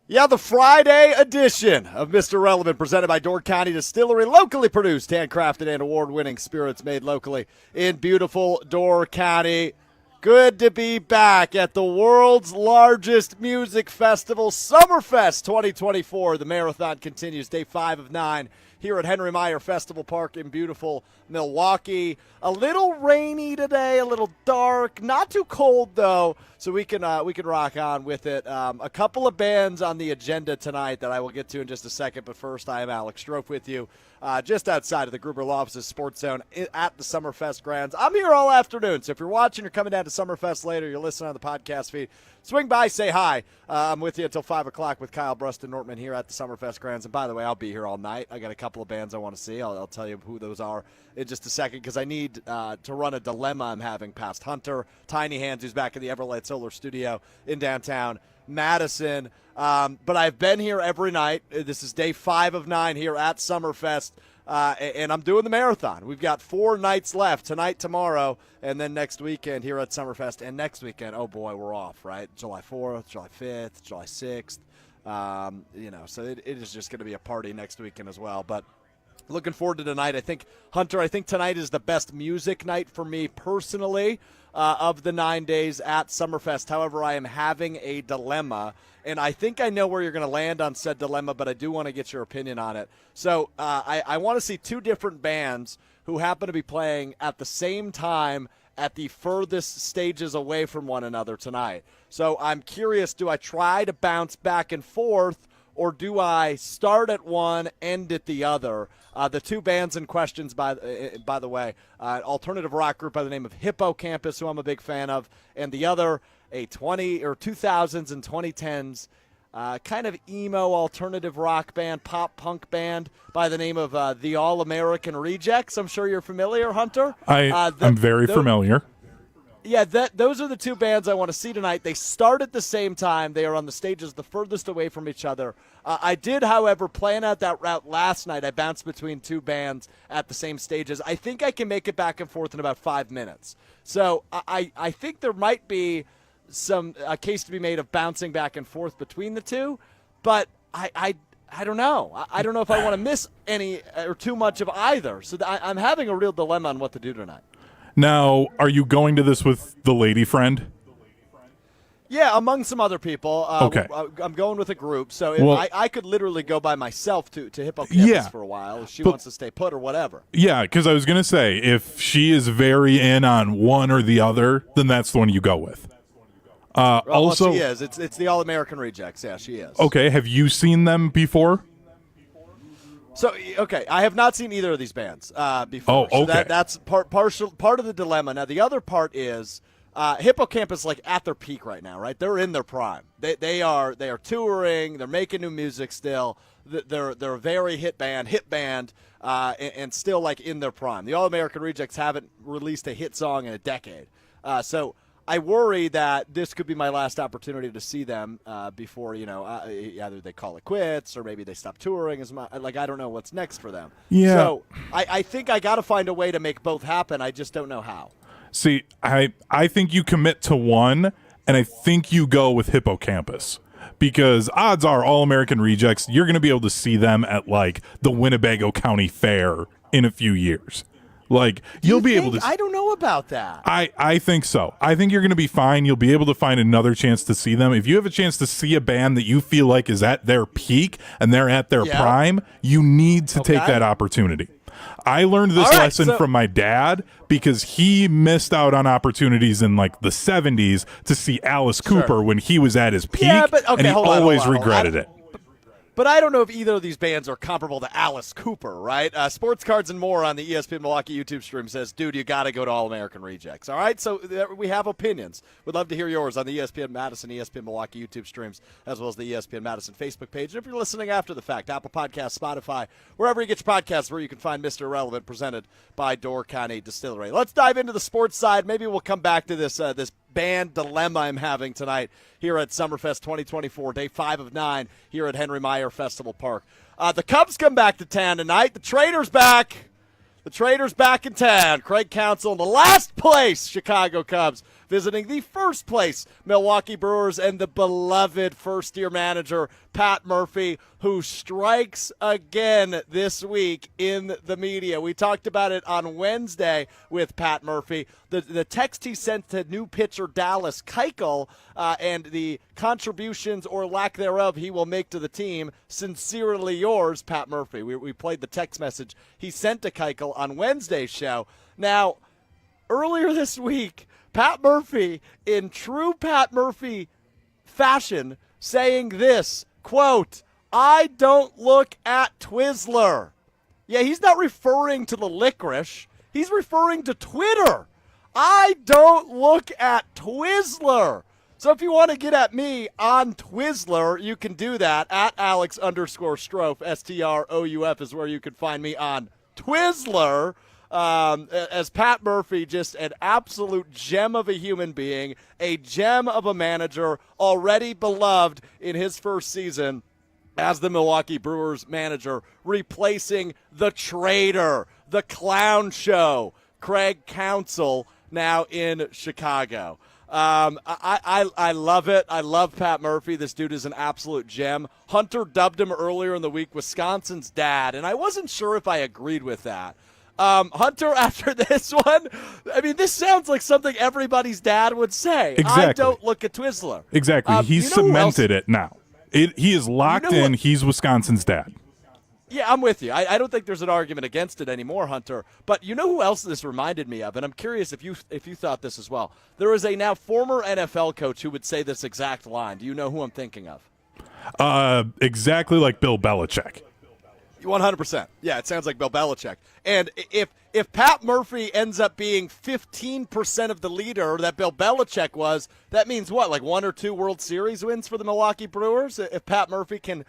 Yeah, the Friday edition of Mr. Relevant, presented by Door County Distillery, locally produced, handcrafted, and award-winning spirits made locally in beautiful Door County. Good to be back at the world's largest music festival, Summerfest 2024. The marathon continues, day 5 of 9, here at Henry Meyer Festival Park in beautiful Milwaukee. A little rainy today, a little dark, not too cold though, so we can rock on with it. A couple of bands on the agenda tonight that I will get to in just a second, but first I am Alex Strouf with you, just outside of the Gruber Law Offices Sports Zone at the Summerfest grounds. I'm here all afternoon, so if you're watching or coming down to Summerfest later, you're listening on the podcast feed, swing by, say hi. I'm with you until 5 o'clock with Kyle Brust and Nortman here at the Summerfest grounds. And by the way, I'll be here all night. I got a couple of bands I want to see. I'll tell you who those are in just a second because I need to run a dilemma I'm having past Hunter, Tiny Hands, who's back in the Everlight Solar Studio in downtown Madison. But I've been here every night. This is day 5 of 9 here at Summerfest. And I'm doing the marathon. We've got 4 nights left, tonight, tomorrow, and then next weekend here at Summerfest. And next weekend, oh boy, we're off, right? July 4th, July 5th, July 6th. So it is just going to be a party next weekend as well. But looking forward to tonight. Hunter, I think tonight is the best music night for me personally of the 9 days at Summerfest. However, I am having a dilemma. And I think I know where you're going to land on said dilemma, but I do want to get your opinion on it. So I want to see 2 different bands who happen to be playing at the same time at the furthest stages away from one another tonight. So I'm curious, do I try to bounce back and forth, or do I start at one, end at the other? The 2 bands in questions, by the way, alternative rock group by the name of Hippocampus, who I'm a big fan of, and the other, a 2000s and 2010s kind of emo alternative rock band, pop punk band by the name of the All-American Rejects. I'm sure you're familiar, Hunter. I'm very familiar. Yeah, those are the 2 bands I want to see tonight. They start at the same time. They are on the stages the furthest away from each other. I did, however, plan out that route last night. I bounced between 2 bands at the same stages. I think I can make it back and forth in about 5 minutes. So I think there might be a case to be made of bouncing back and forth between the 2, but I don't know. I don't know if I want to miss any or too much of either. So I'm having a real dilemma on what to do tonight. Now, are you going to this with the lady friend? Yeah, among some other people. Okay. I'm going with a group, so I could literally go by myself to Hippocampus for a while if she wants to stay put or whatever. Yeah, because I was going to say, if she is very in on one or the other, then that's the one you go with. Also, she is. It's the All-American Rejects. Yeah, she is. Okay, have you seen them before? So, okay, I have not seen either of these bands before. Oh, okay. So that's part of the dilemma. Now, the other part is Hippocampus, like, at their peak right now, right? They're in their prime. They are touring. They're making new music still. They're a very hit band, and still, like, in their prime. The All-American Rejects haven't released a hit song in a decade. So I worry that this could be my last opportunity to see them before, either they call it quits or maybe they stop touring as much. Like, I don't know what's next for them. Yeah. So I think I got to find a way to make both happen. I just don't know how. See, I think you commit to one, and I think you go with Hippocampus. Because odds are All-American Rejects, you're going to be able to see them at, like, the Winnebago County Fair in a few years. Like, you'll be able to. I don't know about that. I think so. I think you're going to be fine. You'll be able to find another chance to see them. If you have a chance to see a band that you feel like is at their peak and they're at their prime, you need to take that opportunity. I learned this lesson from my dad because he missed out on opportunities in, like, the 70s to see Alice Cooper when he was at his peak, and he always regretted it. But I don't know if either of these bands are comparable to Alice Cooper, right? Sports Cards and More on the ESPN Milwaukee YouTube stream says, dude, you got to go to All-American Rejects, all right? So we have opinions. We'd love to hear yours on the ESPN Madison, ESPN Milwaukee YouTube streams, as well as the ESPN Madison Facebook page. And if you're listening after the fact, Apple Podcasts, Spotify, wherever you get your podcasts, where you can find Mr. Irrelevant, presented by Door County Distillery. Let's dive into the sports side. Maybe we'll come back to this band dilemma I'm having tonight here at Summerfest 2024, day 5 of 9 here at Henry Meyer Festival Park. The Cubs come back to town tonight. The Traitor's back. The Traitor's back in town. Craig Counsell in the last place Chicago Cubs visiting the first place Milwaukee Brewers and the beloved first-year manager, Pat Murphy, who strikes again this week in the media. We talked about it on Wednesday with Pat Murphy. The text he sent to new pitcher Dallas Keuchel and the contributions or lack thereof he will make to the team. Sincerely yours, Pat Murphy. We played the text message he sent to Keuchel on Wednesday's show. Now, earlier this week, Pat Murphy, in true Pat Murphy fashion, saying this, quote, "I don't look at Twizzler." Yeah, he's not referring to the licorice. He's referring to Twitter. I don't look at Twizzler. So if you want to get at me on Twizzler, you can do that at Alex_Strouf, STROUF is where you can find me on Twizzler. As Pat Murphy, just an absolute gem of a human being, a gem of a manager, already beloved in his first season as the Milwaukee Brewers manager, replacing the traitor, the clown show, Craig Counsell, now in Chicago. I love it. I love Pat Murphy. This dude is an absolute gem. Hunter dubbed him earlier in the week Wisconsin's dad, and I wasn't sure if I agreed with that. Hunter, after this one, I mean, this sounds like something everybody's dad would say. Exactly. I don't look at Twizzler. Exactly. He's cemented it now. He is locked in. He's Wisconsin's dad. Yeah, I'm with you. I don't think there's an argument against it anymore, Hunter. But you know who else this reminded me of? And I'm curious if you thought this as well. There is a now former NFL coach who would say this exact line. Do you know who I'm thinking of? Exactly like Bill Belichick. 100%. Yeah, it sounds like Bill Belichick. And if Pat Murphy ends up being 15% of the leader that Bill Belichick was, that means what, like 1 or 2 World Series wins for the Milwaukee Brewers? If Pat Murphy can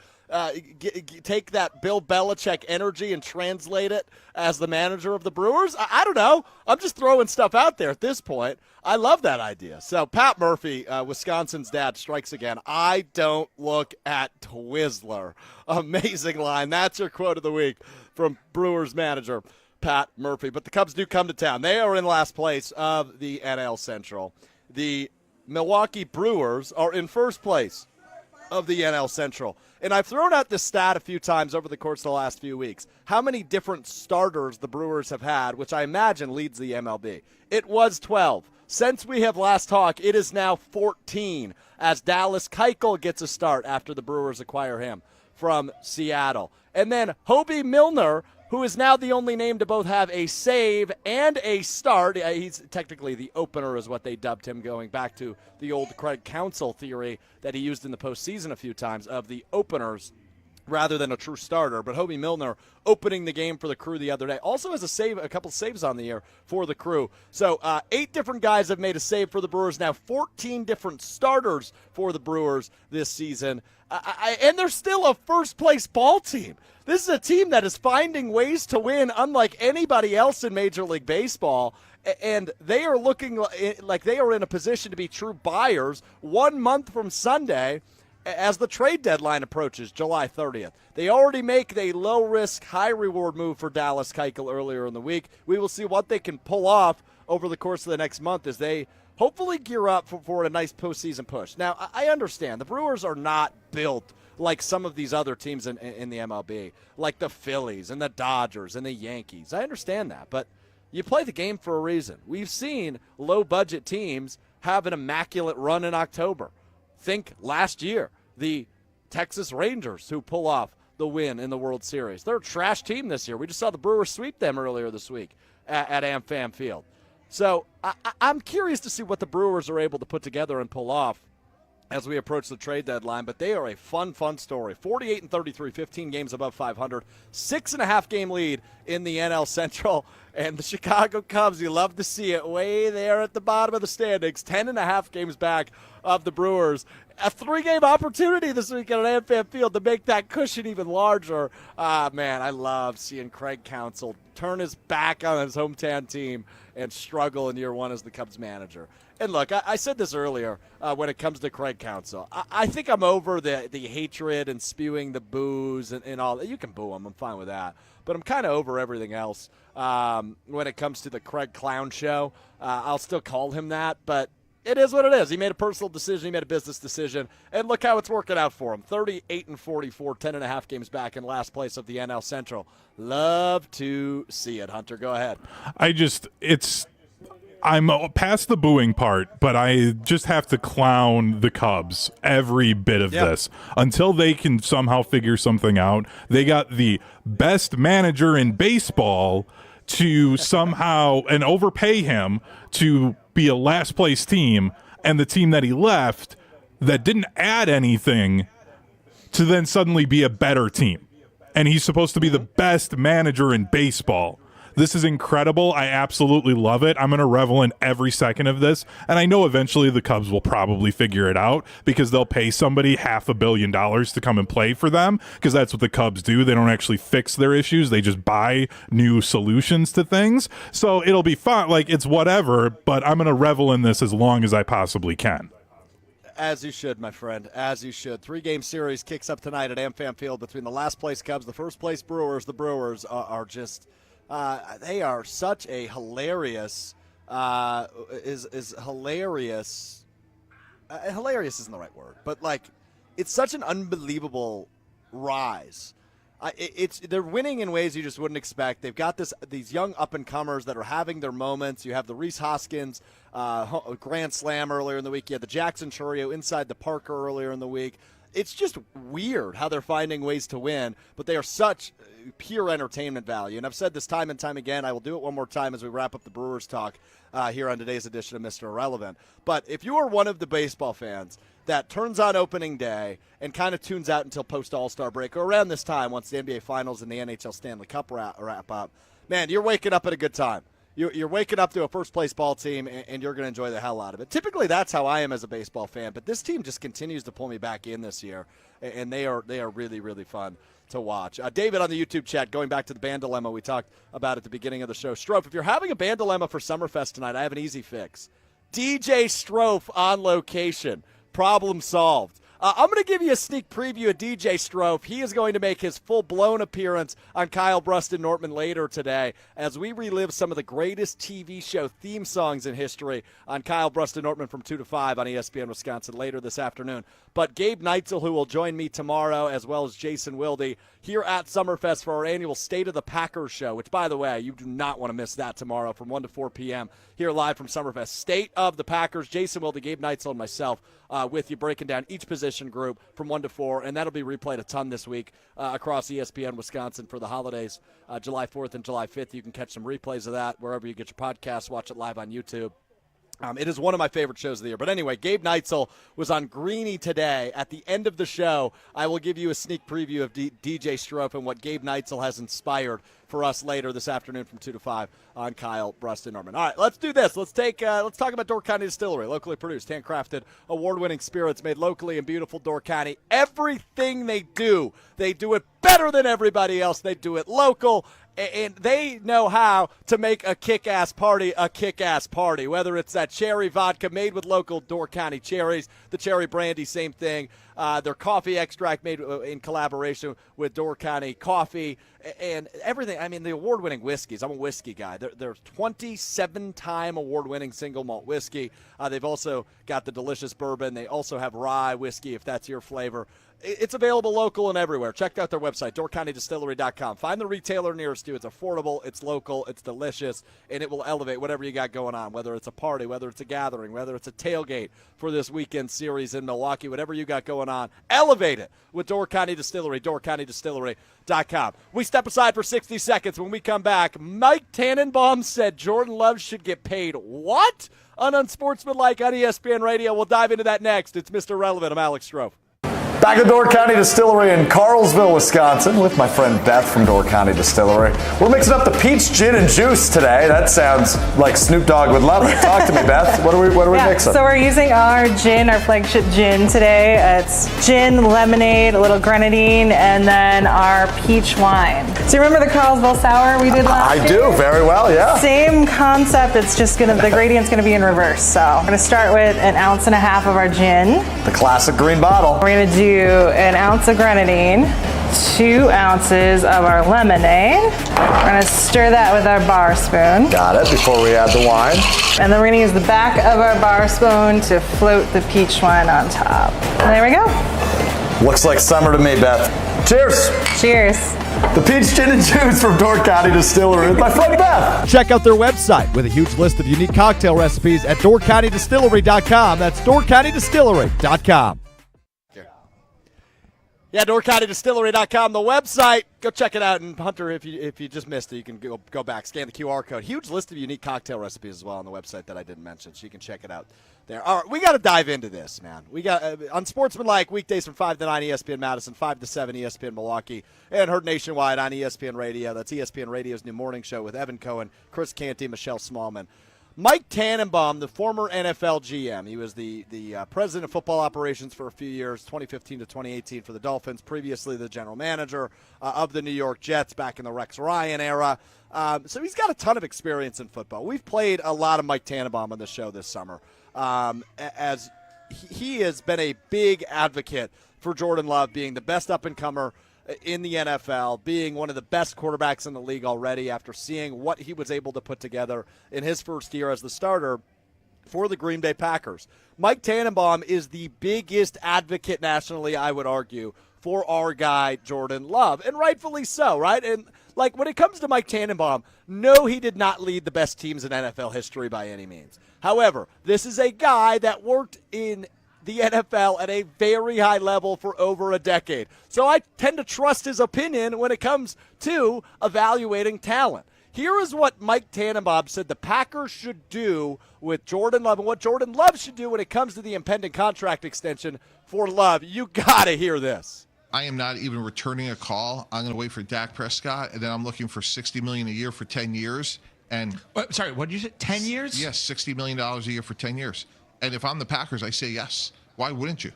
take that Bill Belichick energy and translate it as the manager of the Brewers? I don't know. I'm just throwing stuff out there at this point. I love that idea. So Pat Murphy, Wisconsin's dad, strikes again. I don't look at Twizzler. Amazing line. That's your quote of the week from Brewers manager Pat Murphy. But the Cubs do come to town. They are in last place of the NL Central. The Milwaukee Brewers are in first place of the NL Central. And I've thrown out this stat a few times over the course of the last few weeks. How many different starters the Brewers have had, which I imagine leads the MLB. It was 12. Since we have last talked, it is now 14 as Dallas Keuchel gets a start after the Brewers acquire him from Seattle. And then Hobie Milner, who is now the only name to both have a save and a start. He's technically the opener is what they dubbed him, going back to the old Craig Counsell theory that he used in the postseason a few times of the openers rather than a true starter. But Hobie Milner opening the game for the Crew the other day. Also has a couple saves on the year for the Crew. So 8 different guys have made a save for the Brewers. Now 14 different starters for the Brewers this season. And they're still a first-place ball team. This is a team that is finding ways to win unlike anybody else in Major League Baseball. And they are looking like they are in a position to be true buyers 1 month from Sunday as the trade deadline approaches, July 30th. They already make a low-risk, high-reward move for Dallas Keuchel earlier in the week. We will see what they can pull off over the course of the next month as they hopefully gear up for a nice postseason push. Now, I understand the Brewers are not built like some of these other teams in the MLB, like the Phillies and the Dodgers and the Yankees. I understand that, but you play the game for a reason. We've seen low-budget teams have an immaculate run in October. Think last year, the Texas Rangers who pull off the win in the World Series. They're a trash team this year. We just saw the Brewers sweep them earlier this week at AmFam Field. So I'm curious to see what the Brewers are able to put together and pull off as we approach the trade deadline, but they are a fun story. 48-33, 15 games above 500, 6.5 game lead in the NL Central, and the Chicago Cubs, you love to see it, way there at the bottom of the standings, 10.5 games back of the Brewers. A 3-game opportunity this weekend at AmFam Field to make that cushion even larger. Man, I love seeing Craig Counsell turn his back on his hometown team and struggle in year one as the Cubs manager. And look, I said this earlier when it comes to Craig Counsell. I think I'm over the hatred and spewing the boos and all that. You can boo him. I'm fine with that. But I'm kind of over everything else when it comes to the Craig Clown Show. I'll still call him that, but It is what it is. He made a personal decision. He made a business decision. And look how it's working out for him. 38-44, 10.5 games back in last place of the NL Central. Love to see it, Hunter. Go ahead. I'm past the booing part, but I just have to clown the Cubs every bit of this until they can somehow figure something out. They got the best manager in baseball to somehow and overpay him to be a last place team, and the team that he left that didn't add anything to then suddenly be a better team. And he's supposed to be the best manager in baseball. This is incredible. I absolutely love it. I'm going to revel in every second of this. And I know eventually the Cubs will probably figure it out because they'll pay somebody $500 million to come and play for them, because that's what the Cubs do. They don't actually fix their issues. They just buy new solutions to things. So it'll be fun. Like, it's whatever, but I'm going to revel in this as long as I possibly can. As you should, my friend, as you should. 3-game series kicks up tonight at AmFam Field between the last place Cubs, the first place Brewers. The Brewers are just... they are such a hilarious, hilarious. Hilarious isn't the right word, but like, it's such an unbelievable rise. They're winning in ways you just wouldn't expect. They've got these young up and comers that are having their moments. You have the Rhys Hoskins grand slam earlier in the week. You had the Jackson Churio inside the Parker earlier in the week. It's just weird how they're finding ways to win, but they are such pure entertainment value. And I've said this time and time again. I will do it one more time as we wrap up the Brewers talk here on today's edition of Mr. Irrelevant. But if you are one of the baseball fans that turns on opening day and kind of tunes out until post-All-Star break or around this time once the NBA Finals and the NHL Stanley Cup wrap up, man, you're waking up at a good time. You're waking up to a first-place ball team, and you're going to enjoy the hell out of it. Typically, that's how I am as a baseball fan, but this team just continues to pull me back in this year, and they are really, really fun to watch. David on the YouTube chat, going back to the band dilemma we talked about at the beginning of the show. Strouf, if you're having a band dilemma for Summerfest tonight, I have an easy fix. DJ Strouf on location. Problem solved. I'm going to give you a sneak preview of DJ Strouf. He is going to make his full-blown appearance on Kyle Bruston Nortman later today as we relive some of the greatest TV show theme songs in history on Kyle Bruston Nortman from 2 to 5 on ESPN Wisconsin later this afternoon. But Gabe Neitzel, who will join me tomorrow, as well as Jason Wilde, here at Summerfest for our annual State of the Packers show, which, by the way, you do not want to miss that tomorrow from 1 to 4 p.m. here live from Summerfest. State of the Packers, Jason Wilde, Gabe Neitzel, and myself with you, breaking down each position group from 1 to 4, and that'll be replayed a ton this week across ESPN Wisconsin for the holidays, July 4th and July 5th. You can catch some replays of that wherever you get your podcasts, watch it live on YouTube. It is one of my favorite shows of the year. But anyway, Gabe Neitzel was on Greeny today. At the end of the show, I will give you a sneak preview of DJ Strouf and what Gabe Neitzel has inspired for us later this afternoon from 2 to 5 on Kyle Bruston Norman. All right, let's do this. Let's talk about Door County Distillery, locally produced, handcrafted, award-winning spirits made locally in beautiful Door County. Everything they do it better than everybody else. They do it local, and they know how to make a kick-ass party, whether it's that cherry vodka made with local Door County cherries, the cherry brandy, same thing, their coffee extract made in collaboration with Door County Coffee, and everything. I mean, the award-winning whiskeys. I'm a whiskey guy. They're 27-time award-winning single malt whiskey. They've also got the delicious bourbon. They also have rye whiskey, if that's your flavor. It's available local and everywhere. Check out their website, doorcountydistillery.com. Find the retailer nearest you. It's affordable, it's local, it's delicious, and it will elevate whatever you got going on, whether it's a party, whether it's a gathering, whether it's a tailgate for this weekend series in Milwaukee, whatever you got going on, elevate it with Door County Distillery, doorcountydistillery.com. We step aside for 60 seconds. When we come back, Mike Tannenbaum said Jordan Love should get paid what? Unsportsmanlike on ESPN Radio. We'll dive into that next. It's Mr. Relevant. I'm Alex Strouf. Back at Door County Distillery in Carlsville, Wisconsin, with my friend Beth from Door County Distillery. We're mixing up the peach gin and juice today. That sounds like Snoop Dogg would love it. Talk to me, Beth. What are we mixing? So we're using our gin, our flagship gin today. It's gin, lemonade, a little grenadine, and then our peach wine. So you remember the Carlsville sour we did last year? I do, very well, yeah. Same concept. It's just the gradient's gonna be in reverse. So we're gonna start with 1.5 ounces of our gin. The classic green bottle. We're gonna do 1 ounce of grenadine. 2 ounces of our lemonade. We're gonna stir that with our bar spoon. Got it, before we add the wine. And then we're gonna use the back of our bar spoon to float the peach wine on top. And there we go. Looks like summer to me, Beth. Cheers. Cheers. The Peach Gin and Juice from Door County Distillery with my friend Beth. Check out their website with a huge list of unique cocktail recipes at doorcountydistillery.com. That's doorcountydistillery.com. Yeah, doorcountydistillery.com, the website. Go check it out. And Hunter, if you just missed it, you can go back, scan the QR code. Huge list of unique cocktail recipes as well on the website that I didn't mention, so you can check it out there. All right, we got to dive into this, man. We got Unsportsmanlike weekdays from 5 to 9 ESPN Madison, 5 to 7 ESPN Milwaukee, and heard nationwide on ESPN Radio. That's ESPN Radio's new morning show with Evan Cohen, Chris Canty, Michelle Smallman. Mike Tannenbaum, the former NFL GM, he was the president of football operations for a few years, 2015 to 2018 for the Dolphins, previously the general manager of the New York Jets back in the Rex Ryan era. So he's got a ton of experience in football. We've played a lot of Mike Tannenbaum on the show this summer, as he has been a big advocate for Jordan Love being the best up-and-comer in the NFL, being one of the best quarterbacks in the league already after seeing what he was able to put together in his first year as the starter for the Green Bay Packers. Mike Tannenbaum is the biggest advocate nationally, I would argue, for our guy Jordan Love, and rightfully so, right? And like when it comes to Mike Tannenbaum, no, he did not lead the best teams in NFL history by any means. However, this is a guy that worked in the NFL at a very high level for over a decade. So I tend to trust his opinion when it comes to evaluating talent. Here is what Mike Tannenbaum said the Packers should do with Jordan Love and what Jordan Love should do when it comes to the impending contract extension for Love. You got to hear this. I am not even returning a call. I'm going to wait for Dak Prescott, and then I'm looking for $60 million a year for 10 years. And sorry, what did you say? 10 years? Yes, $60 million a year for 10 years. And if I'm the Packers, I say yes. Why wouldn't you?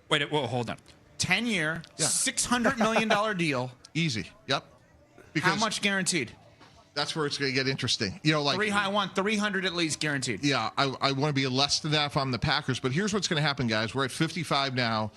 Wait, well, hold on. 10-year, $600 million deal. Easy. Yep. Because how much guaranteed? That's where it's going to get interesting. You know, like I want 300 at least guaranteed. Yeah, I want to be less than that if I'm the Packers. But here's what's going to happen, guys. We're at 55 now.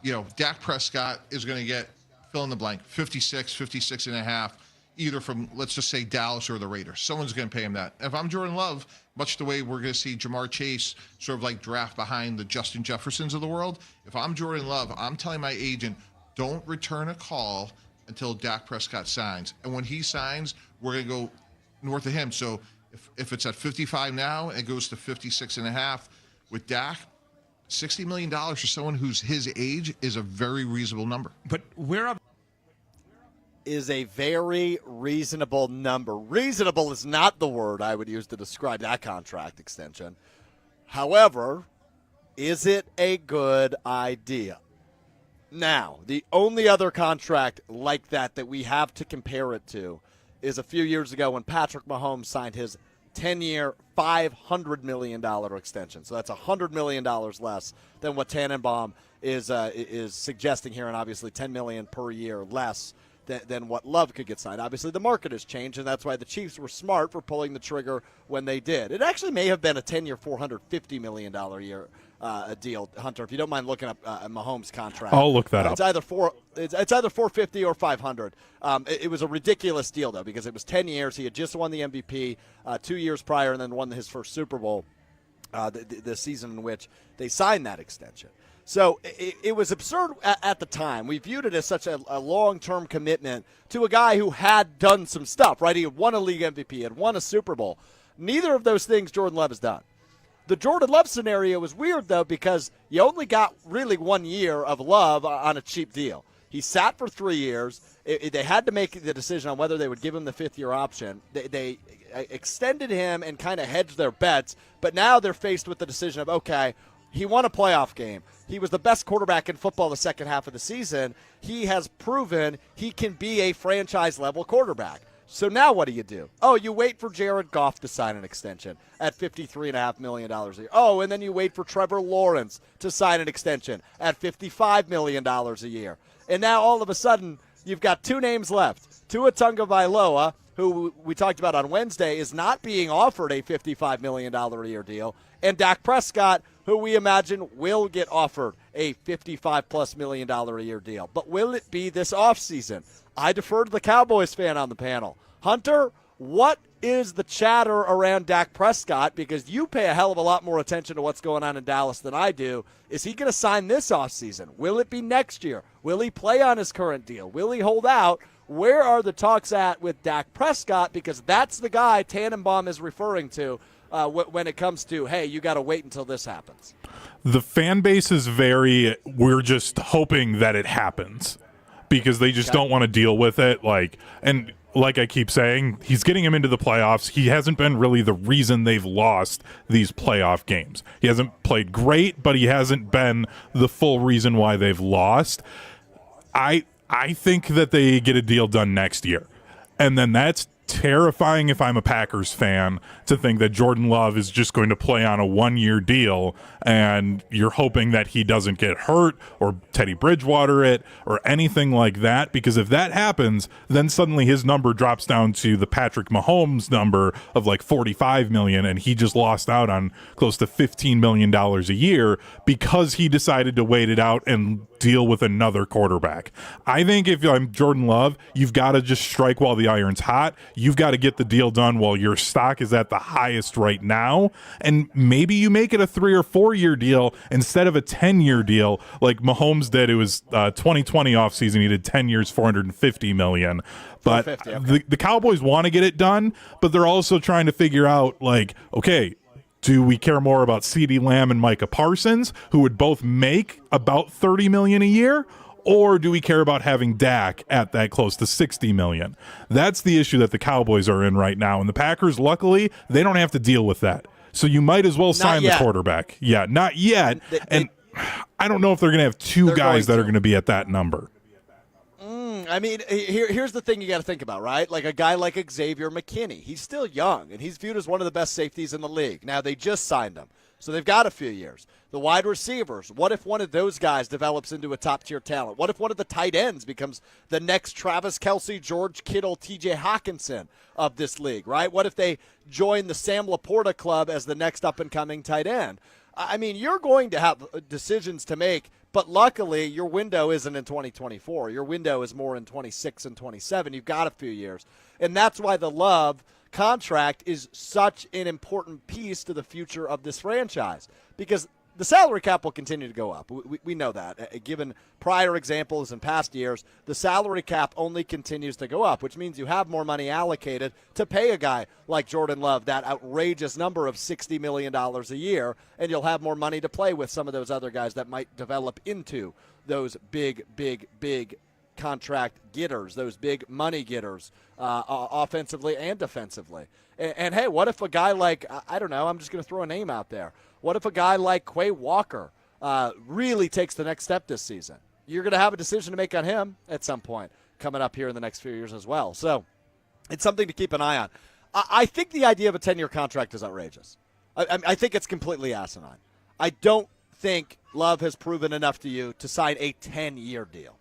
You know, Dak Prescott is going to get fill in the blank, 56, 56 and a half. Either from, let's just say, Dallas or the Raiders. Someone's going to pay him that. If I'm Jordan Love, much the way we're going to see Jamar Chase sort of like draft behind the Justin Jeffersons of the world, if I'm Jordan Love, I'm telling my agent, don't return a call until Dak Prescott signs. And when he signs, we're going to go north of him. So if it's at 55 now, it goes to 56 and a half with Dak. $60 million for someone who's his age is a very reasonable number. But we're up. Is a very reasonable number. Reasonable is not the word I would use to describe that contract extension. However, is it a good idea? Now, the only other contract like that we have to compare it to is a few years ago when Patrick Mahomes signed his 10-year, $500 million extension. So that's $100 million less than what Tannenbaum is suggesting here, and obviously $10 million per year less than what Love could get signed. Obviously, the market has changed, and that's why the Chiefs were smart for pulling the trigger when they did. It actually may have been a 10-year, $450 million a year deal, Hunter. If you don't mind looking up Mahomes' contract, I'll look that up. It's either 450 or 500. It was a ridiculous deal though because it was 10 years. He had just won the MVP 2 years prior, and then won his first Super Bowl the season in which they signed that extension. So it was absurd at the time. We viewed it as such a long-term commitment to a guy who had done some stuff, right? He had won a league MVP, had won a Super Bowl. Neither of those things Jordan Love has done. The Jordan Love scenario was weird, though, because you only got really 1 year of Love on a cheap deal. He sat for 3 years. They had to make the decision on whether they would give him the fifth-year option. They extended him and kind of hedged their bets, but now they're faced with the decision of, okay, he won a playoff game. He was the best quarterback in football the second half of the season. He has proven he can be a franchise-level quarterback. So now what do? Oh, you wait for Jared Goff to sign an extension at $53.5 million a year. Oh, and then you wait for Trevor Lawrence to sign an extension at $55 million a year. And now all of a sudden you've got two names left, Tua Tagovailoa who we talked about on Wednesday, is not being offered a $55 million a year deal, and Dak Prescott, who we imagine will get offered a $55+ million a year deal. But will it be this offseason? I defer to the Cowboys fan on the panel. Hunter, what is the chatter around Dak Prescott? Because you pay a hell of a lot more attention to what's going on in Dallas than I do. Is he going to sign this offseason? Will it be next year? Will he play on his current deal? Will he hold out? Where are the talks at with Dak Prescott? Because that's the guy Tannenbaum is referring to when it comes to, hey, you got to wait until this happens. The fan base is we're just hoping that it happens because they just don't want to deal with it. Like I keep saying, he's getting him into the playoffs. He hasn't been really the reason they've lost these playoff games. He hasn't played great, but he hasn't been the full reason why they've lost. I think that they get a deal done next year. And then that's terrifying if I'm a Packers fan to think that Jordan Love is just going to play on a 1-year deal and you're hoping that he doesn't get hurt or Teddy Bridgewater it or anything like that, because if that happens, then suddenly his number drops down to the Patrick Mahomes number of like $45 million, and he just lost out on close to $15 million a year because he decided to wait it out and deal with another quarterback. I think if I'm Jordan Love, you've got to just strike while the iron's hot. You've got to get the deal done while your stock is at the highest right now. And maybe you make it a 3 or 4 year deal instead of a 10-year deal like Mahomes did. It was 2020 offseason. He did 10 years, $450 million. But the Cowboys want to get it done, but they're also trying to figure out, like, okay, do we care more about CeeDee Lamb and Micah Parsons, who would both make about $30 million a year? Or do we care about having Dak at that close to $60 million? That's the issue that the Cowboys are in right now. And the Packers, luckily, they don't have to deal with that. So you might as well sign the quarterback. Yeah, not yet. And I don't know if they're going to have two guys that are going to be at that number. I mean, here's the thing you got to think about, right? Like a guy like Xavier McKinney. He's still young, and he's viewed as one of the best safeties in the league. Now, they just signed him, so they've got a few years. The wide receivers, what if one of those guys develops into a top-tier talent? What if one of the tight ends becomes the next Travis Kelce, George Kittle, T.J. Hawkinson of this league, right? What if they join the Sam Laporta club as the next up-and-coming tight end? I mean, you're going to have decisions to make, but luckily your window isn't in 2024. Your window is more in 26 and 27. You've got a few years. And that's why the Love contract is such an important piece to the future of this franchise, because the salary cap will continue to go up. We know that. Given prior examples in past years, the salary cap only continues to go up, which means you have more money allocated to pay a guy like Jordan Love that outrageous number of $60 million a year, and you'll have more money to play with some of those other guys that might develop into those big contract getters, those big money getters, offensively and defensively. And hey, what if a guy like, I don't know, I'm just going to throw a name out there. What if a guy like Quay Walker really takes the next step this season? You're going to have a decision to make on him at some point coming up here in the next few years as well. So it's something to keep an eye on. I think the idea of a 10-year contract is outrageous. I think it's completely asinine. I don't think Love has proven enough to you to sign a 10-year deal.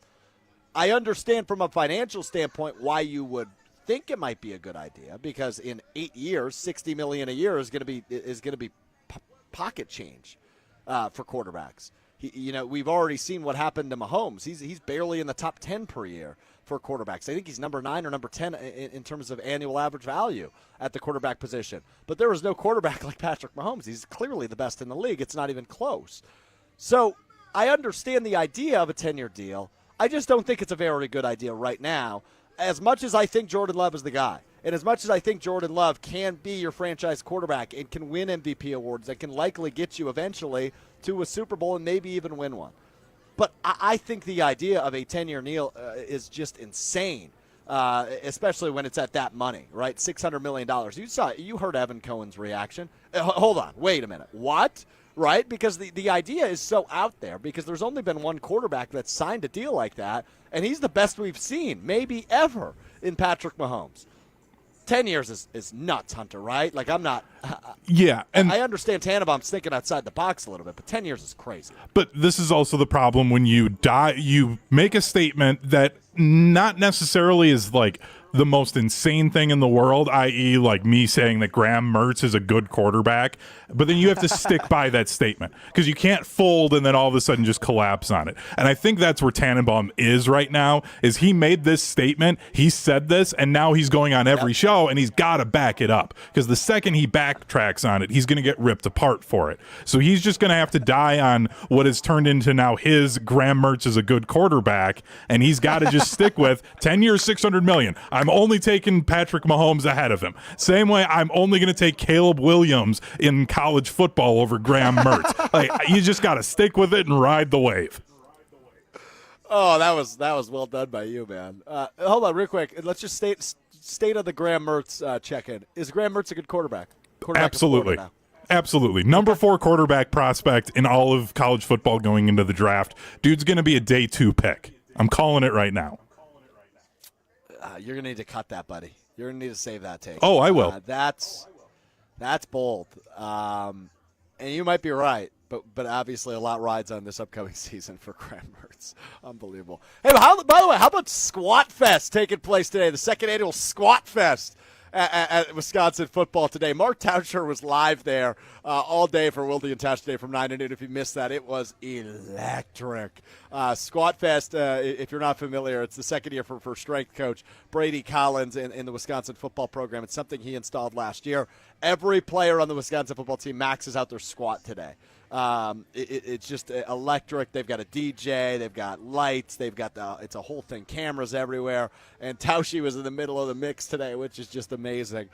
I understand from a financial standpoint why you would think it might be a good idea, because in 8 years, $60 million a year is going to be pocket change for quarterbacks. We've already seen what happened to Mahomes. He's barely in the top 10 per year for quarterbacks. I think he's number 9 or number 10 in terms of annual average value at the quarterback position. But there was no quarterback like Patrick Mahomes. He's clearly the best in the league. It's not even close. So I understand the idea of a 10-year deal. I just don't think it's a very good idea right now, as much as I think Jordan Love is the guy. And as much as I think Jordan Love can be your franchise quarterback and can win MVP awards that can likely get you eventually to a Super Bowl and maybe even win one. But I think the idea of a 10-year deal is just insane, especially when it's at that money, right? $600 million. You heard Evan Cohen's reaction. Hold on. Wait a minute. What? Right? Because the idea is so out there, because there's only been one quarterback that's signed a deal like that, and he's the best we've seen, maybe ever, in Patrick Mahomes. 10 years is nuts, Hunter, right? Like, I'm not. Yeah. And I understand Tannenbaum's thinking outside the box a little bit, but 10 years is crazy. But this is also the problem when you make a statement that not necessarily is like the most insane thing in the world, i.e., like me saying that Graham Mertz is a good quarterback, but then you have to stick by that statement because you can't fold and then all of a sudden just collapse on it. And I think that's where Tannenbaum is right now, is he made this statement, he said this, and now he's going on every show, and he's got to back it up because the second he backtracks on it, he's going to get ripped apart for it. So he's just going to have to die on what has turned into now his Graham Mertz is a good quarterback, and he's got to just stick with 10 years, $600 million. I'm only taking Patrick Mahomes ahead of him. Same way I'm only going to take Caleb Williams in college football over Graham Mertz. Like, you just got to stick with it and ride the wave. Oh, that was well done by you, man. Hold on real quick. Let's just state of the Graham Mertz check-in. Is Graham Mertz a good quarterback? Absolutely. Absolutely. Number 4 quarterback prospect in all of college football going into the draft. Dude's going to be a day 2 pick. I'm calling it right now. You're going to need to cut that, buddy. You're going to need to save that take. Oh, I will. That's bold. And you might be right, but obviously a lot rides on this upcoming season for Graham Mertz. Unbelievable. Hey, by the way, how about Squat Fest taking place today, the second annual Squat Fest at Wisconsin football today? Mark Tauscher was live there all day for Wilde and Tausch Day from 9 to noon. If you missed that, it was electric. Squat Fest, if you're not familiar, it's the second year for strength coach Brady Collins in the Wisconsin football program. It's something he installed last year. Every player on the Wisconsin football team maxes out their squat today. It's just electric. They've got a DJ, they've got lights, it's a whole thing, cameras everywhere. And Tauschi was in the middle of the mix today, which is just amazing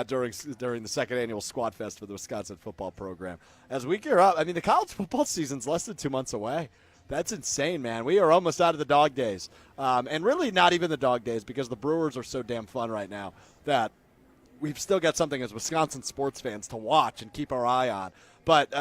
during the second annual Squat Fest for the Wisconsin football program. As we gear up, I mean, the college football season's less than 2 months away. That's insane, man. We are almost out of the dog days. And really not even the dog days because the Brewers are so damn fun right now that we've still got something as Wisconsin sports fans to watch and keep our eye on. But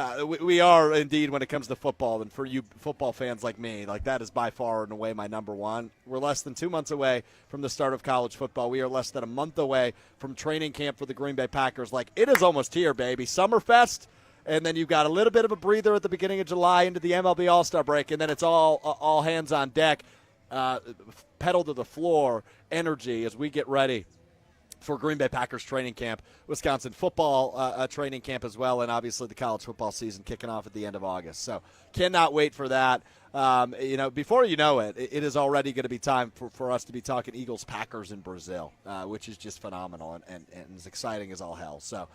we are indeed, when it comes to football, and for you football fans like me, like that is by far and away my number one. We're less than 2 months away from the start of college football. We are less than a month away from training camp for the Green Bay Packers. Like, it is almost here, baby. Summerfest, and then you've got a little bit of a breather at the beginning of July into the MLB All-Star break, and then it's all hands on deck, pedal to the floor energy as we get ready for Green Bay Packers training camp, Wisconsin football training camp as well, and obviously the college football season kicking off at the end of August. So cannot wait for that. Before you know it, it is already going to be time for us to be talking Eagles-Packers in Brazil, which is just phenomenal and as exciting as all hell. So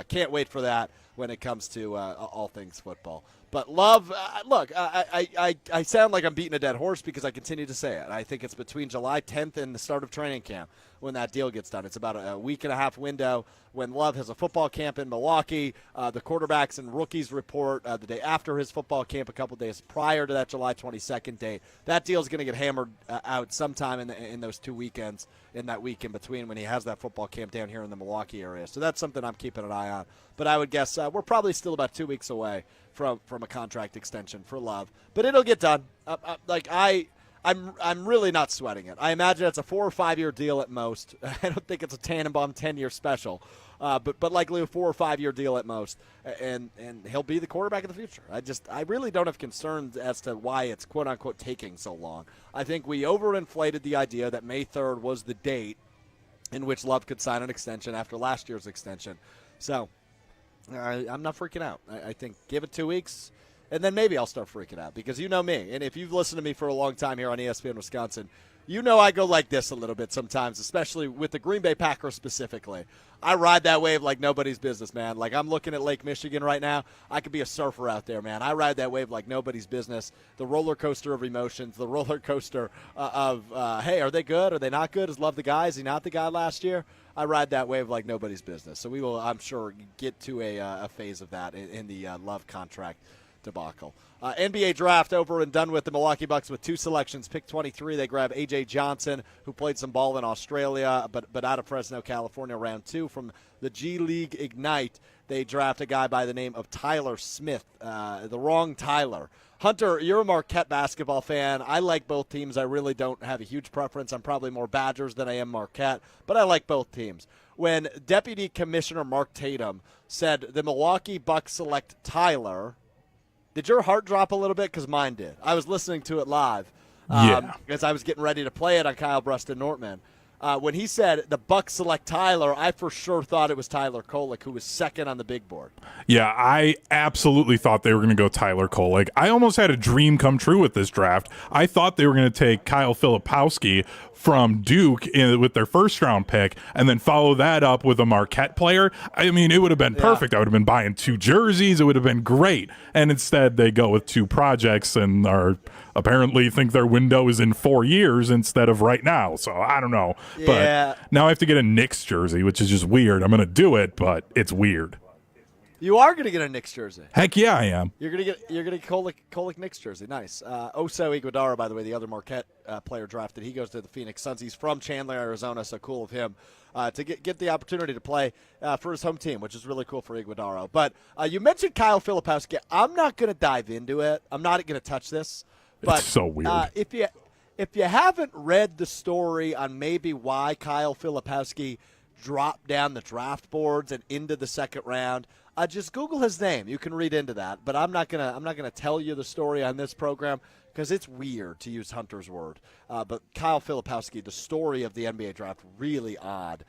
can't wait for that when it comes to all things football. But Love, look, I sound like I'm beating a dead horse because I continue to say it. I think it's between July 10th and the start of training camp when that deal gets done. It's about a week and a half window when Love has a football camp in Milwaukee. The quarterbacks and rookies report the day after his football camp, a couple days prior to that July 22nd date. That deal is going to get hammered out sometime in those 2 weekends, in that week in between when he has that football camp down here in the Milwaukee area. So that's something I'm keeping an eye on. But I would guess we're probably still about 2 weeks away from a contract extension for Love. But it'll get done. I'm really not sweating it. I imagine it's a 4 or 5 year deal at most. I don't think it's a Tannenbaum 10-year special, but likely a 4 or 5 year deal at most. And he'll be the quarterback of the future. I really don't have concerns as to why it's quote unquote taking so long. I think we overinflated the idea that May 3rd was the date in which Love could sign an extension after last year's extension. So I'm not freaking out. I think give it 2 weeks. And then maybe I'll start freaking out because you know me. And if you've listened to me for a long time here on ESPN Wisconsin, you know I go like this a little bit sometimes, especially with the Green Bay Packers specifically. I ride that wave like nobody's business, man. Like I'm looking at Lake Michigan right now. I could be a surfer out there, man. I ride that wave like nobody's business. The roller coaster of emotions, the roller coaster of, hey, are they good? Are they not good? Is Love the guy? Is he not the guy last year? I ride that wave like nobody's business. So we will, I'm sure, get to a phase of that in the Love contract debacle. NBA draft over and done with. The Milwaukee Bucks with 2 selections. Pick 23, they grab A.J. Johnson, who played some ball in Australia, but out of Fresno, California, round 2. From the G League Ignite, they draft a guy by the name of Tyler Smith, the wrong Tyler. Hunter, you're a Marquette basketball fan. I like both teams. I really don't have a huge preference. I'm probably more Badgers than I am Marquette, but I like both teams. When Deputy Commissioner Mark Tatum said the Milwaukee Bucks select Tyler, did your heart drop a little bit? Because mine did. I was listening to it live as I was getting ready to play it on Kyle Brust and Nortman. when he said the Bucks select Tyler, I for sure thought it was Tyler Kolek, who was second on the big board. Yeah, I absolutely thought they were going to go Tyler Kolek. I almost had a dream come true with this draft. I thought they were going to take Kyle Filipowski from Duke with their first-round pick and then follow that up with a Marquette player. I mean, it would have been perfect. I would have been buying 2 jerseys. It would have been great. And instead, they go with 2 projects and are apparently think their window is in 4 years instead of right now. So I don't know. Yeah. But now I have to get a Knicks jersey, which is just weird. I'm going to do it, but it's weird. You are going to get a Knicks jersey. Heck yeah, I am. You're going to get Kolek Knicks jersey. Nice. Oso Iguodala, by the way, the other Marquette player drafted. He goes to the Phoenix Suns. He's from Chandler, Arizona, so cool of him to get the opportunity to play for his home team, which is really cool for Iguodala. But you mentioned Kyle Filipowski. I'm not going to dive into it. I'm not going to touch this. But it's so weird. If you haven't read the story on maybe why Kyle Filipowski dropped down the draft boards and into the second round, just Google his name. You can read into that. But I'm not gonna tell you the story on this program because it's weird, to use Hunter's word. But Kyle Filipowski, the story of the NBA draft, really odd.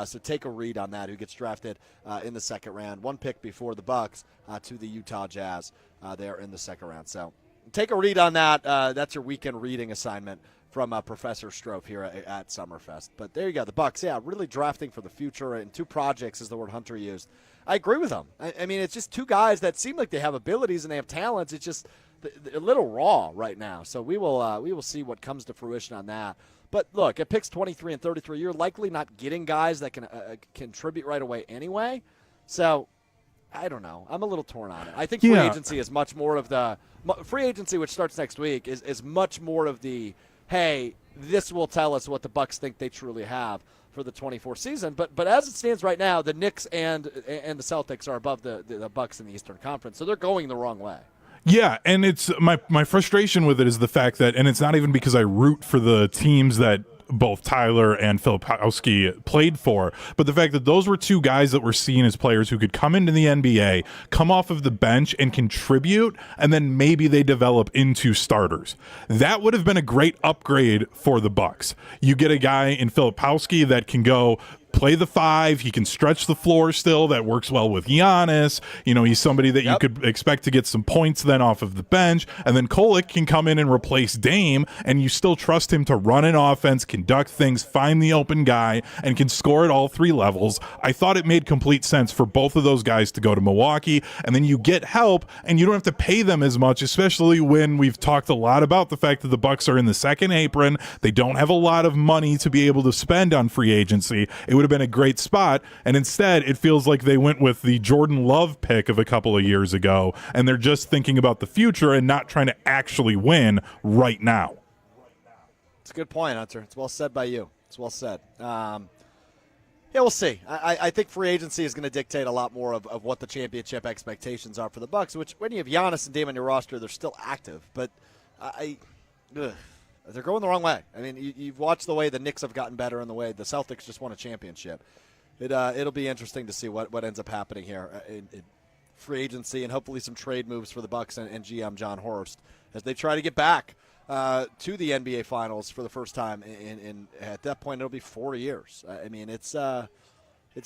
So take a read on that. Who gets drafted in the second round? 1 pick before the Bucks to the Utah Jazz there in the second round. So take a read on that. That's your weekend reading assignment from Professor Strouf here at Summerfest. But there you go. The Bucks, really drafting for the future. And 2 projects is the word Hunter used. I agree with him. I mean, it's just 2 guys that seem like they have abilities and they have talents. It's just a little raw right now. So we will see what comes to fruition on that. But look, at picks 23 and 33, you're likely not getting guys that can contribute right away anyway. So I don't know. I'm a little torn on it. I think free agency is much more of the free agency, which starts next week, is much more of the, hey, this will tell us what the Bucks think they truly have for the 24 season. But as it stands right now, the Knicks and the Celtics are above the Bucks in the Eastern Conference, so they're going the wrong way. Yeah, and it's my frustration with it is the fact that, and it's not even because I root for the teams that both Tyler and Filipowski played for, but the fact that those were 2 guys that were seen as players who could come into the NBA, come off of the bench and contribute, and then maybe they develop into starters. That would have been a great upgrade for the Bucks. You get a guy in Filipowski that can go play the 5. He can stretch the floor still. That works well with Giannis. He's somebody that you could expect to get some points then off of the bench. And then Kolek can come in and replace Dame, and you still trust him to run an offense, conduct things, find the open guy, and can score at all 3 levels. I thought it made complete sense for both of those guys to go to Milwaukee, and then you get help, and you don't have to pay them as much, especially when we've talked a lot about the fact that the Bucks are in the second apron. They don't have a lot of money to be able to spend on free agency. It would have been a great spot, and instead it feels like they went with the Jordan Love pick of a couple of years ago, and they're just thinking about the future and not trying to actually win right now. It's a good point, Hunter. It's well said by you. It's well said. We'll see. I think free agency is going to dictate a lot more of what the championship expectations are for the Bucks, which when you have Giannis and Dame on your roster, they're still active, but they're going the wrong way. I mean, you've watched the way the Knicks have gotten better and the way the Celtics just won a championship. It'll be interesting to see what ends up happening here in free agency and hopefully some trade moves for the Bucks and GM John Horst as they try to get back to the NBA Finals for the first time in at that point it'll be 4 years. I mean, it's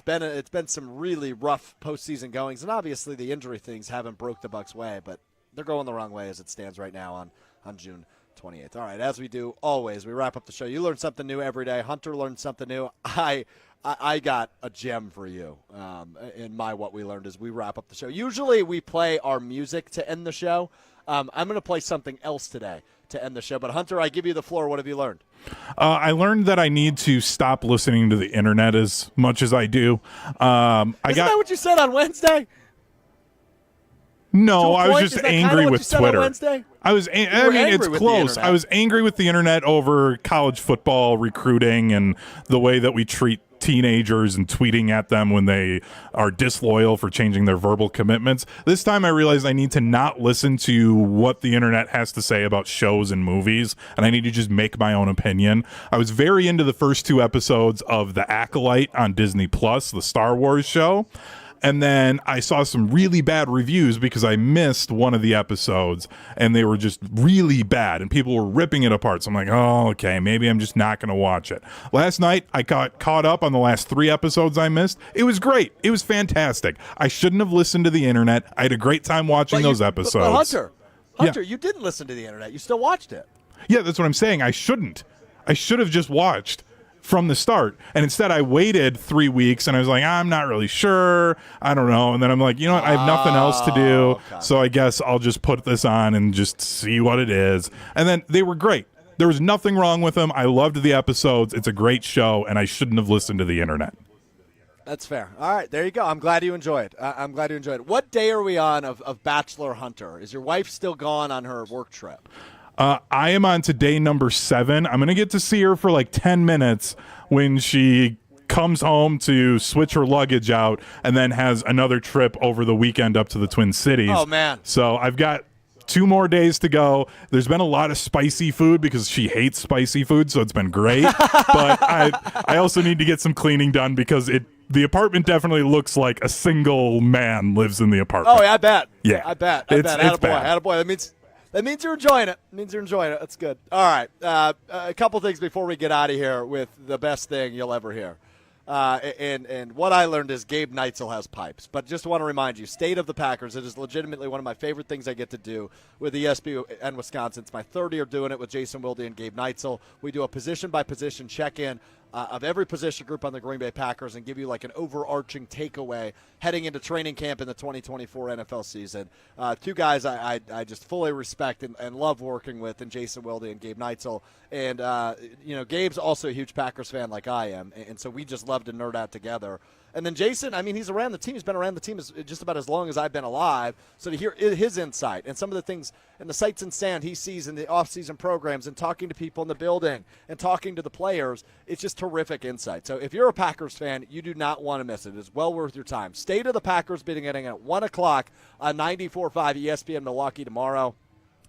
been some really rough postseason goings, and obviously the injury things haven't broke the Bucks' way, but they're going the wrong way as it stands right now on June 28th. All right, as we do always, we wrap up the show. You learn something new every day. Hunter learned something new. I got a gem for you in my what we learned as we wrap up the show. Usually we play our music to end the show. I'm going to play something else today to end the show. But Hunter, I give you the floor. What have you learned? I learned that I need to stop listening to the internet as much as I do. Isn't that what you said on Wednesday? No, I was just angry with Twitter. I mean, it's close. I was angry with the internet over college football recruiting and the way that we treat teenagers and tweeting at them when they are disloyal for changing their verbal commitments. This time I realized I need to not listen to what the internet has to say about shows and movies, and I need to just make my own opinion. I was very into the first 2 episodes of The Acolyte on Disney Plus, the Star Wars show. And then I saw some really bad reviews because I missed one of the episodes and they were just really bad and people were ripping it apart. So I'm like, oh, okay, maybe I'm just not going to watch it. Last night, I got caught up on the last 3 episodes I missed. It was great. It was fantastic. I shouldn't have listened to the internet. I had a great time watching those episodes. But Hunter, you didn't listen to the internet. You still watched it. Yeah, that's what I'm saying. I shouldn't. I should have just watched from the start. And instead I waited 3 weeks and I was like, I'm not really sure. I don't know. And then I'm like, you know what? I have nothing else to do. Okay. So I guess I'll just put this on and just see what it is. And then they were great. There was nothing wrong with them. I loved the episodes. It's a great show and I shouldn't have listened to the internet. That's fair. All right, there you go. I'm glad you enjoyed. I'm glad you enjoyed it. What day are we on of Bachelor Hunter? Is your wife still gone on her work trip? I am on to day number 7. I'm going to get to see her for like 10 minutes when she comes home to switch her luggage out and then has another trip over the weekend up to the Twin Cities. Oh, man. So I've got 2 more days to go. There's been a lot of spicy food because she hates spicy food, so it's been great. But I also need to get some cleaning done because the apartment definitely looks like a single man lives in the apartment. Oh, yeah, I bet. Yeah. I bet. It's Attaboy. bad. Attaboy. That means you're enjoying it. That's good. All right. A couple things before we get out of here with the best thing you'll ever hear. And what I learned is Gabe Neitzel has pipes. But just want to remind you, State of the Packers, it is legitimately one of my favorite things I get to do with ESPN Wisconsin. It's my 3rd year doing it with Jason Wilde and Gabe Neitzel. We do a position-by-position check-in of every position group on the Green Bay Packers and give you like an overarching takeaway heading into training camp in the 2024 NFL season. 2 guys I just fully respect and love working with, and Jason Wilde and Gabe Neitzel. And, Gabe's also a huge Packers fan like I am, and so we just love to nerd out together. And then Jason, I mean, he's around the team. He's been around the team just about as long as I've been alive. So to hear his insight and some of the things and the sights and sound he sees in the off-season programs and talking to people in the building and talking to the players, it's just terrific insight. So if you're a Packers fan, you do not want to miss it. It's well worth your time. State of the Packers beginning at 1 o'clock on 94.5 ESPN Milwaukee tomorrow.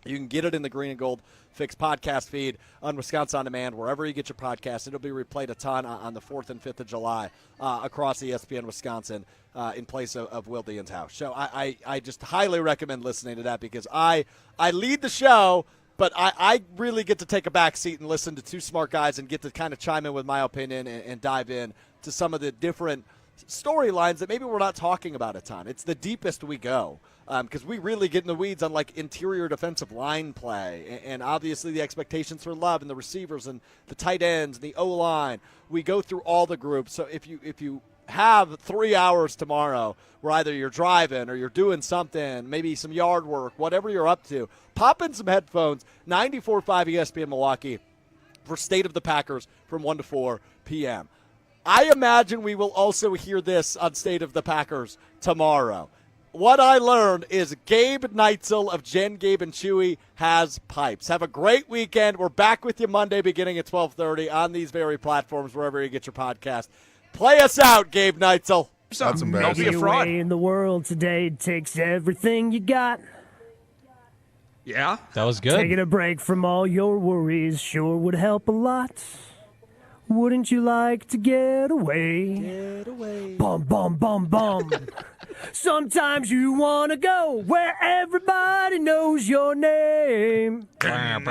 You can get it in the Green and Gold Fix podcast feed on Wisconsin On Demand, wherever you get your podcast. It'll be replayed a ton on the 4th and 5th of July across ESPN Wisconsin in place of Will Dean's house. So I just highly recommend listening to that because I lead the show, but I really get to take a back seat and listen to 2 smart guys and get to kind of chime in with my opinion and dive in to some of the different storylines that maybe we're not talking about a ton. It's the deepest we go because we really get in the weeds on like interior defensive line play and obviously the expectations for Love and the receivers and the tight ends and the O-line. We go through all the groups. So if you have 3 hours tomorrow where either you're driving or you're doing something, maybe some yard work, whatever you're up to, pop in some headphones, 94.5 ESPN Milwaukee for State of the Packers from 1 to 4 p.m. I imagine we will also hear this on State of the Packers tomorrow. What I learned is Gabe Neitzel of Jen, Gabe, and Chewy has pipes. Have a great weekend. We're back with you Monday beginning at 12:30 on these very platforms, wherever you get your podcast. Play us out, Gabe Neitzel. That's embarrassing. Don't be a fraud. In the world today takes everything you got. Yeah? That was good. Taking a break from all your worries sure would help a lot. Wouldn't you like to get away? Get away. Bum, bum, bum, bum. Sometimes you want to go where everybody knows your name. And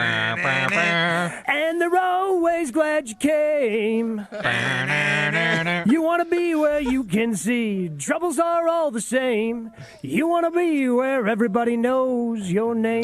they're always glad you came. You want to be where you can see troubles are all the same. You want to be where everybody knows your name.